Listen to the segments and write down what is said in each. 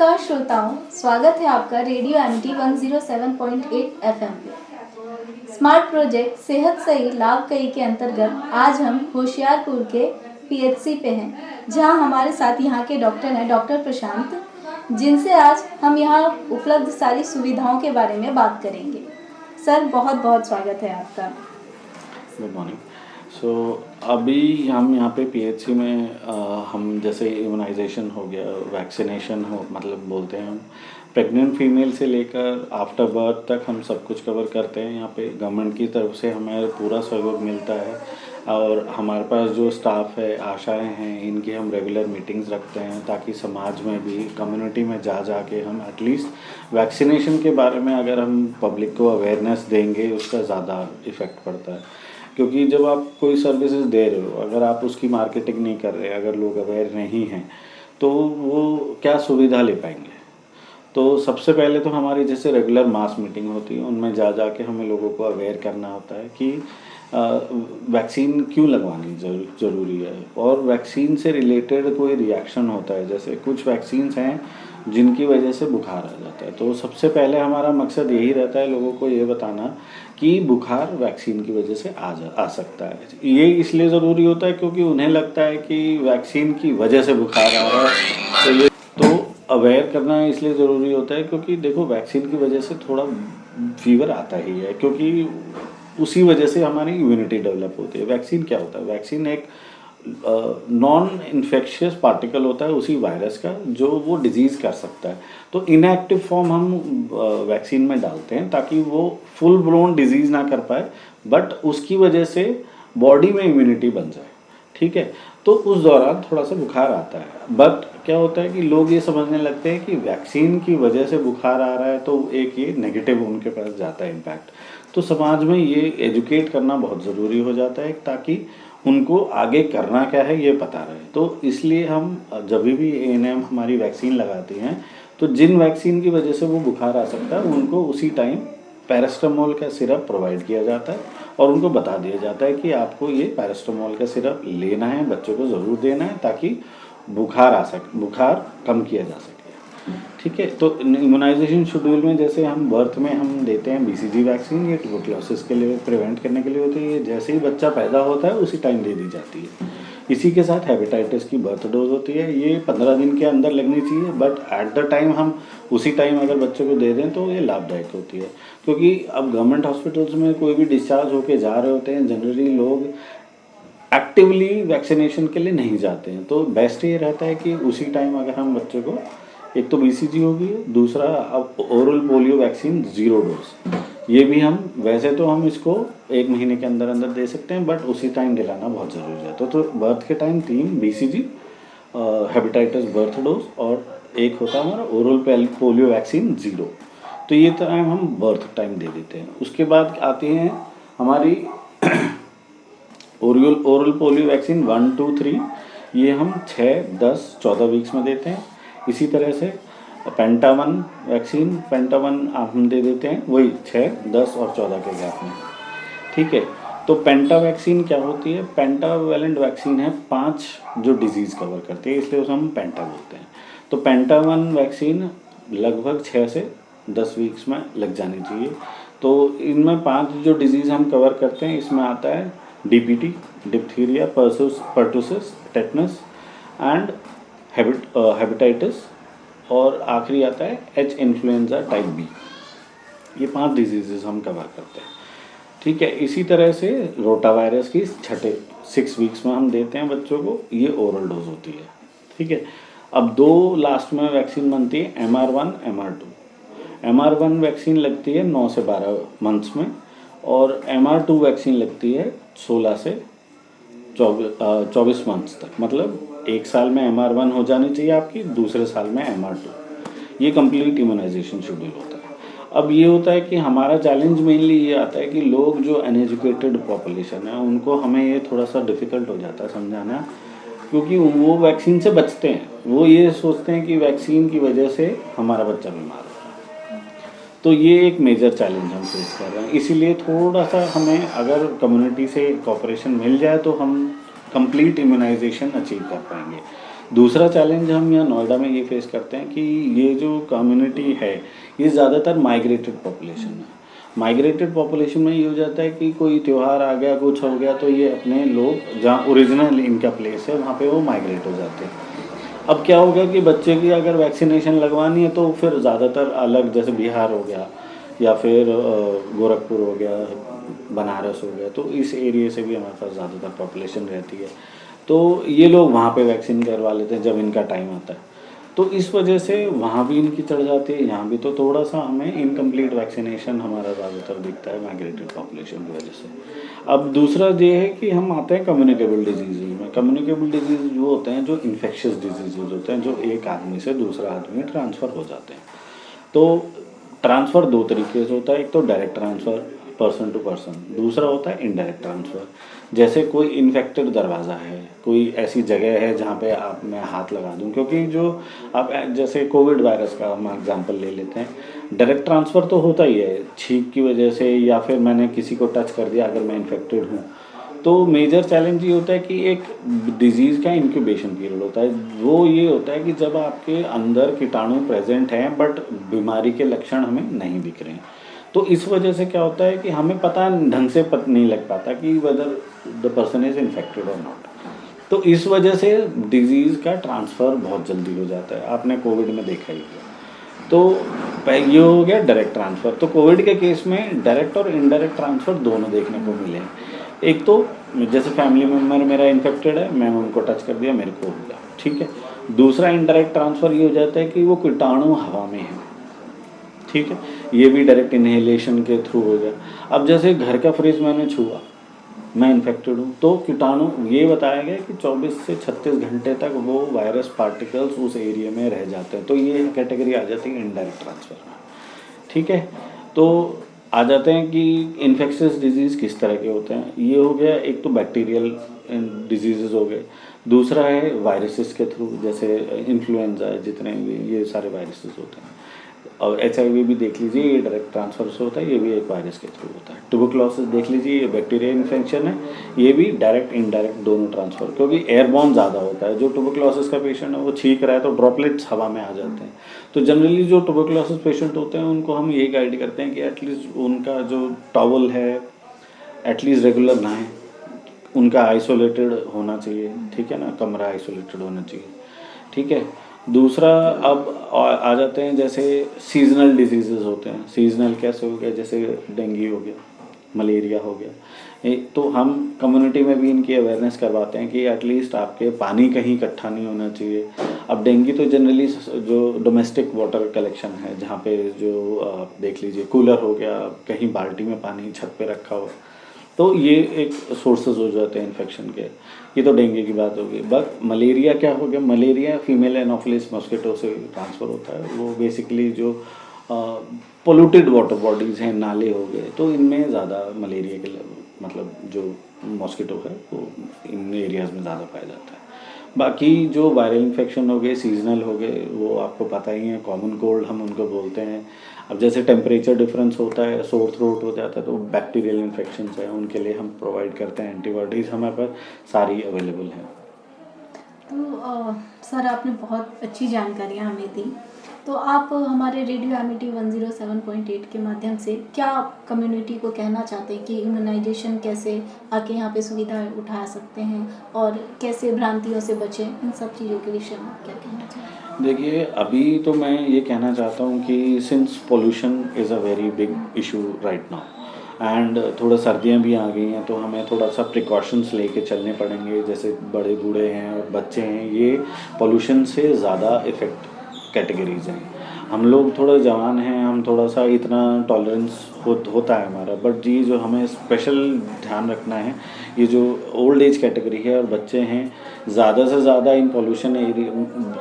नमस्कार श्रोताओं, स्वागत है आपका रेडियो एमटी 107.8 एफएम पे। स्मार्ट प्रोजेक्ट सेहत सही लाभ कई के अंतर्गत आज हम होशियारपुर के पीएचसी पे हैं, जहां हमारे साथ यहां के डॉक्टर हैं डॉक्टर प्रशांत, जिनसे आज हम यहां उपलब्ध सारी सुविधाओं के बारे में बात करेंगे। सर, बहुत बहुत स्वागत है आपका। Good morning. सो अभी हम यहाँ पे पीएचसी में हम जैसे इम्यूनाइजेशन हो गया, वैक्सीनेशन हो, मतलब बोलते हैं हम प्रेग्नेंट फीमेल से लेकर आफ्टर बर्थ तक हम सब कुछ कवर करते हैं। यहाँ पे गवर्नमेंट की तरफ से हमें पूरा सहयोग मिलता है और हमारे पास जो स्टाफ है, आशाएं हैं, इनकी हम रेगुलर मीटिंग्स रखते हैं ताकि समाज में भी, कम्युनिटी में जा के हम एटलीस्ट वैक्सीनेशन के बारे में अगर हम पब्लिक को अवेयरनेस देंगे उसका ज़्यादा इफ़ेक्ट पड़ता है। क्योंकि जब आप कोई सर्विसेज दे रहे हो, अगर आप उसकी मार्केटिंग नहीं कर रहे, अगर लोग अवेयर नहीं हैं, तो वो क्या सुविधा ले पाएंगे। तो सबसे पहले तो हमारी जैसे रेगुलर मास मीटिंग होती है, उनमें जा के हमें लोगों को अवेयर करना होता है कि वैक्सीन क्यों लगवानी ज़रूरी है और वैक्सीन से रिलेटेड कोई रिएक्शन होता है। जैसे कुछ वैक्सीन्स हैं जिनकी वजह से बुखार आ जाता है, तो सबसे पहले हमारा मकसद यही रहता है लोगों को ये बताना कि बुखार वैक्सीन की वजह से आ सकता है। ये इसलिए ज़रूरी होता है क्योंकि उन्हें लगता है कि वैक्सीन की वजह से बुखार आ रहा है, तो अवेयर करना इसलिए ज़रूरी होता है क्योंकि देखो वैक्सीन की वजह से थोड़ा फीवर आता ही है, क्योंकि उसी वजह से हमारी इम्यूनिटी डेवलप होती है। वैक्सीन क्या होता है? वैक्सीन एक नॉन इन्फेक्शियस पार्टिकल होता है उसी वायरस का, जो वो डिजीज़ कर सकता है। तो इनएक्टिव फॉर्म हम वैक्सीन में डालते हैं ताकि वो फुल ब्लोन डिजीज़ ना कर पाए, बट उसकी वजह से बॉडी में इम्यूनिटी बन जाए। ठीक है, तो उस दौरान थोड़ा सा बुखार आता है, बट क्या होता है कि लोग ये समझने लगते हैं कि वैक्सीन की वजह से बुखार आ रहा है, तो एक ये नेगेटिव उनके पास जाता है इम्पैक्ट। तो समाज में ये एजुकेट करना बहुत ज़रूरी हो जाता है ताकि उनको आगे करना क्या है ये पता रहे। तो इसलिए हम जब भी एएनएम हमारी वैक्सीन लगाती हैं, तो जिन वैक्सीन की वजह से वो बुखार आ सकता है उनको उसी टाइम पैरास्टामोल का सिरप प्रोवाइड किया जाता है और उनको बता दिया जाता है कि आपको ये पैरास्टामोल का सिरप लेना है, बच्चों को ज़रूर देना है ताकि बुखार कम किया जा सके। ठीक है, तो इम्यूनाइजेशन शेड्यूल में जैसे हम बर्थ में हम देते हैं बीसीजी वैक्सीन, ये ट्यूबरक्लोसिस के लिए प्रिवेंट करने के लिए होती है। ये जैसे ही बच्चा पैदा होता है उसी टाइम दे दी जाती है। इसी के साथ हेपेटाइटिस की बर्थ डोज होती है, ये 15 दिन के अंदर लगनी चाहिए, बट एट द टाइम हम उसी टाइम अगर बच्चे को दे दें तो ये लाभदायक होती है। क्योंकि अब गवर्नमेंट हॉस्पिटल्स में कोई भी डिस्चार्ज होके जा रहे होते हैं, जनरली लोग एक्टिवली वैक्सीनेशन के लिए नहीं जाते हैं, तो बेस्ट ये रहता है कि उसी टाइम अगर हम बच्चे को, एक तो बीसीजी होगी, दूसरा अब ओरल पोलियो वैक्सीन 0 डोज, ये भी हम वैसे तो हम इसको 1 महीने के अंदर अंदर दे सकते हैं, बट उसी टाइम दिलाना बहुत ज़रूरी है। तो बर्थ के time 3 BCG, hepatitis birth dose और एक होता है हमारा ओरल पोलियो वैक्सीन 0। तो ये टाइम हम बर्थ टाइम दे देते हैं। उसके बाद आती हैं हमारी ओरल पोलियो वैक्सीन 1, 2, 3, ये हम 6, 10, 14 वीक्स में देते हैं। इसी तरह से पेंटावन वैक्सीन, पेंटावन हम दे देते हैं वही 6, 10 और 14 के गैप में। ठीक है, तो पेंटा वैक्सीन क्या होती है? पेंटावेलेंट वैक्सीन है, 5 जो डिजीज़ कवर करती है, इसलिए उसे हम पेंटा बोलते हैं। तो पेंटावन वैक्सीन लगभग 6 से 10 वीक्स में लग जानी चाहिए। तो इनमें 5 जो डिजीज़ हम कवर करते हैं, इसमें आता है DPT, diphtheria, pertussis, tetanus and hepatitis, और आखिरी आता है एच इन्फ्लुएंजा टाइप बी। ये 5 डिजीज़ हम कवर करते हैं। ठीक है, इसी तरह से रोटा वायरस की 6 वीक्स में हम देते हैं बच्चों को, ये ओरल डोज होती है। ठीक है, अब 2 लास्ट में वैक्सीन बनती है, MR1, MR2। MR1 वैक्सीन लगती है 9 से 12 मंथ्स में, और MR2 वैक्सीन लगती है 16 से 24 मंथ्स तक। मतलब 1 साल में MR1 हो जानी चाहिए आपकी, दूसरे साल में MR2। ये कंप्लीट इम्यूनाइजेशन शेड्यूल होता है। अब ये होता है कि हमारा चैलेंज मेनली ये आता है कि लोग जो अनएजुकेटेड पॉपुलेशन है उनको हमें ये थोड़ा सा डिफ़िकल्ट हो जाता है समझाना, क्योंकि वो वैक्सीन से बचते हैं। वो ये सोचते हैं कि वैक्सीन की वजह से हमारा बच्चा बीमार होता है। तो ये एक मेजर चैलेंज हम फेस कर रहे हैं। इसीलिए थोड़ा सा हमें अगर कम्युनिटी से कोऑपरेशन मिल जाए तो हम कंप्लीट इम्यूनाइजेशन अचीव कर पाएंगे। दूसरा चैलेंज हम यहाँ नोएडा में ये फेस करते हैं कि ये जो कम्युनिटी है ये ज़्यादातर माइग्रेटेड पॉपुलेशन है। माइग्रेटेड पॉपुलेशन में ये हो जाता है कि कोई त्यौहार आ गया, कुछ हो गया, तो ये अपने लोग जहाँ ओरिजिनल इनका प्लेस है वहाँ पे वो माइग्रेट हो जाते हैं। अब क्या हो गया कि बच्चे की अगर वैक्सीनेशन लगवानी है तो फिर ज़्यादातर अलग, जैसे बिहार हो गया या फिर गोरखपुर हो गया, बनारस हो गया, तो इस एरिया से भी हमारे पास ज़्यादातर पॉपुलेशन रहती है। तो ये लोग वहाँ पे वैक्सीन करवा लेते हैं जब इनका टाइम आता है, तो इस वजह से वहाँ भी इनकी चढ़ जाती है, यहाँ भी। तो थोड़ा सा हमें इनकम्प्लीट वैक्सीनेशन हमारा ज़्यादातर दिखता है माइग्रेटेड पॉपुलेशन की वजह से। अब दूसरा ये है कि हम आते हैं कम्युनिकेबल डिजीज़ में। कम्युनिकेबल डिजीज़ वो होते हैं जो इन्फेक्शियस डिजीज़ होते हैं, जो एक आदमी से दूसरा आदमी ट्रांसफ़र हो जाते हैं। तो ट्रांसफ़र दो तरीके से होता है, एक तो direct transfer person to person, दूसरा होता है इनडायरेक्ट ट्रांसफ़र। जैसे कोई इन्फेक्टेड दरवाज़ा है, कोई ऐसी जगह है जहाँ पे आप मैं हाथ लगा दूँ, क्योंकि जो आप जैसे कोविड वायरस का हम एग्जांपल ले लेते हैं, डायरेक्ट ट्रांसफ़र तो होता ही है छींक की वजह से, या फिर मैंने किसी को टच कर दिया अगर मैं इन्फेक्टेड हूँ। तो मेजर चैलेंज ये होता है कि एक डिजीज़ का इंक्यूबेशन पीरियड होता है। वो ये होता है कि जब आपके अंदर कीटाणु प्रेजेंट हैं बट बीमारी के लक्षण हमें नहीं दिख रहे हैं। तो इस वजह से क्या होता है कि हमें पता ढंग से नहीं लग पाता कि whether the person is infected और नॉट। तो इस वजह से डिजीज़ का ट्रांसफ़र बहुत जल्दी हो जाता है, आपने कोविड में देखा ही है। तो ये हो गया डायरेक्ट ट्रांसफ़र। तो कोविड के केस में डायरेक्ट और इनडायरेक्ट ट्रांसफ़र दोनों देखने को मिले हैं। एक तो जैसे फैमिली मेम्बर मेरा इन्फेक्टेड है, मैंने उनको टच कर दिया, मेरे को हो गया, ठीक है। दूसरा इनडायरेक्ट ट्रांसफ़र ये हो जाता है कि वो कीटाणु हवा में है, ठीक है, ये भी डायरेक्ट इनहेलेशन के थ्रू हो गया। अब जैसे घर का फ्रिज मैंने छुआ, मैं इन्फेक्टेड हूँ, तो कीटाणु ये बताया गया कि 24 से 36 घंटे तक वो वायरस पार्टिकल्स उस एरिया में रह जाते हैं। तो ये कैटेगरी आ जाती है इनडायरेक्ट ट्रांसफ़र में, ठीक है। तो आ जाते हैं कि इन्फेक्शियस डिजीज़ किस तरह के होते हैं। ये हो गया, एक तो बैक्टीरियल डिजीज़ हो गए, दूसरा है वायरसेस के थ्रू, जैसे इन्फ्लुएंजा है, जितने भी ये सारे वायरसेस होते हैं। और HIV भी देख लीजिए, ये डायरेक्ट ट्रांसफर से होता है, ये भी एक वायरस के थ्रू होता है। ट्यूबरक्लोसिस देख लीजिए, ये बैक्टीरियल इन्फेक्शन है, ये भी डायरेक्ट इनडायरेक्ट दोनों ट्रांसफर, क्योंकि एयरबॉर्न ज़्यादा होता है। जो ट्यूबरक्लोसिस का पेशेंट है वो छींक रहा है तो ड्रॉपलेट्स हवा में आ जाते हैं। तो जनरली जो ट्यूबरक्लोसिस पेशेंट होते हैं उनको हम ये गाइड करते हैं कि एटलीस्ट उनका जो टॉवल है एटलीस्ट रेगुलर नहाएं, उनका आइसोलेटेड होना चाहिए, ठीक है ना, कमरा आइसोलेटेड होना चाहिए, ठीक है। दूसरा अब आ जाते हैं जैसे सीजनल डिजीज़ेस होते हैं। सीजनल कैसे हो गया, जैसे डेंगू हो गया, मलेरिया हो गया, तो हम कम्युनिटी में भी इनकी अवेयरनेस करवाते हैं कि एटलीस्ट आपके पानी कहीं इकट्ठा नहीं होना चाहिए। अब डेंगू तो जनरली जो डोमेस्टिक वाटर कलेक्शन है, जहाँ पे जो आप देख लीजिए कूलर हो गया, कहीं बाल्टी में पानी छत पे रखा हो, तो ये एक सोर्सेज हो जाते हैं इन्फेक्शन के। ये तो डेंगू की बात होगी। बट मलेरिया क्या हो गया, मलेरिया फीमेल एनोफिलिस मॉस्किटो से ट्रांसफ़र होता है। वो बेसिकली जो पोल्यूटेड वाटर बॉडीज़ हैं, नाले हो गए, तो इनमें ज़्यादा मलेरिया के मतलब जो मॉस्किटो है वो इन एरियाज़ में ज़्यादा पाया जाता है। बाकी जो वायरल इन्फेक्शन हो गए, सीजनल हो गए, वो आपको पता ही है, कॉमन कोल्ड हम उनको बोलते हैं। अब जैसे टेम्परेचर डिफरेंस होता है, सोर थ्रोट हो जाता है, तो बैक्टीरियल इन्फेक्शंस हैं, उनके लिए हम प्रोवाइड करते हैं एंटीबॉडीज़, हमारे पास सारी अवेलेबल हैं। तो सर आपने बहुत अच्छी जानकारियाँ हमें दी। तो आप हमारे रेडियो एमिटी 107.8 के माध्यम से क्या कम्युनिटी को कहना चाहते हैं कि इम्यूनाइजेशन कैसे आके यहाँ पे सुविधा उठा सकते हैं और कैसे भ्रांतियों से बचें, इन सब चीज़ों के विषय में आप क्या कहना चाहते हैं? देखिए, अभी तो मैं ये कहना चाहता हूँ कि since pollution is a very big issue right now, and थोड़ा सर्दियाँ भी आ गई हैं, तो हमें थोड़ा सा प्रिकॉशंस लेके चलने पड़ेंगे। जैसे बड़े बूढ़े हैं और बच्चे हैं, ये पोल्यूशन से ज़्यादा इफ़ेक्ट कैटेगरीज हैं। हम लोग थोड़ा जवान हैं, हम थोड़ा सा इतना टॉलरेंस होता है हमारा, बट ये जो हमें स्पेशल ध्यान रखना है, ये जो ओल्ड एज कैटेगरी है और बच्चे हैं, ज़्यादा से ज़्यादा इन पॉल्यूशन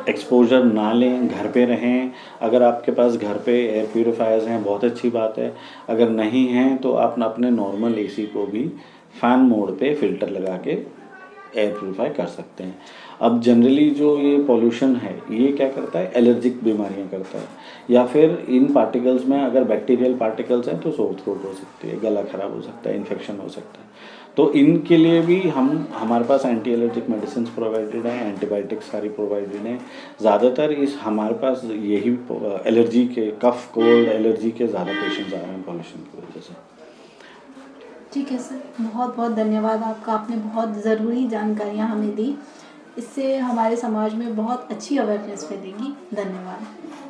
एक्सपोजर ना लें, घर पे रहें। अगर आपके पास घर पे एयर प्यूरीफायर्स हैं बहुत अच्छी बात है, अगर नहीं हैं तो आप अपने नॉर्मल AC को भी फ़ैन मोड पे फ़िल्टर लगा के एयर प्यूरीफाई कर सकते हैं। अब जनरली जो ये पॉल्यूशन है ये क्या करता है, एलर्जिक बीमारियां करता है, या फिर इन पार्टिकल्स में अगर बैक्टीरियल पार्टिकल्स हैं तो सोर थ्रोट हो सकती है, गला खराब हो सकता है, इन्फेक्शन हो सकता है। तो इनके लिए भी हमारे पास एंटी एलर्जिक मेडिसिन प्रोवाइडेड हैं, एंटीबायोटिक्स सारी प्रोवाइडेड हैं। ज़्यादातर इस हमारे पास यही एलर्जी के, कफ कोल्ड एलर्जी के ज़्यादा पेशेंट्स आ रहे हैं पॉल्यूशन की वजह से। ठीक है सर, बहुत बहुत धन्यवाद आपका, आपने बहुत ज़रूरी जानकारियाँ हमें दी। इससे हमारे समाज में बहुत अच्छी अवेयरनेस फैलेगी। धन्यवाद।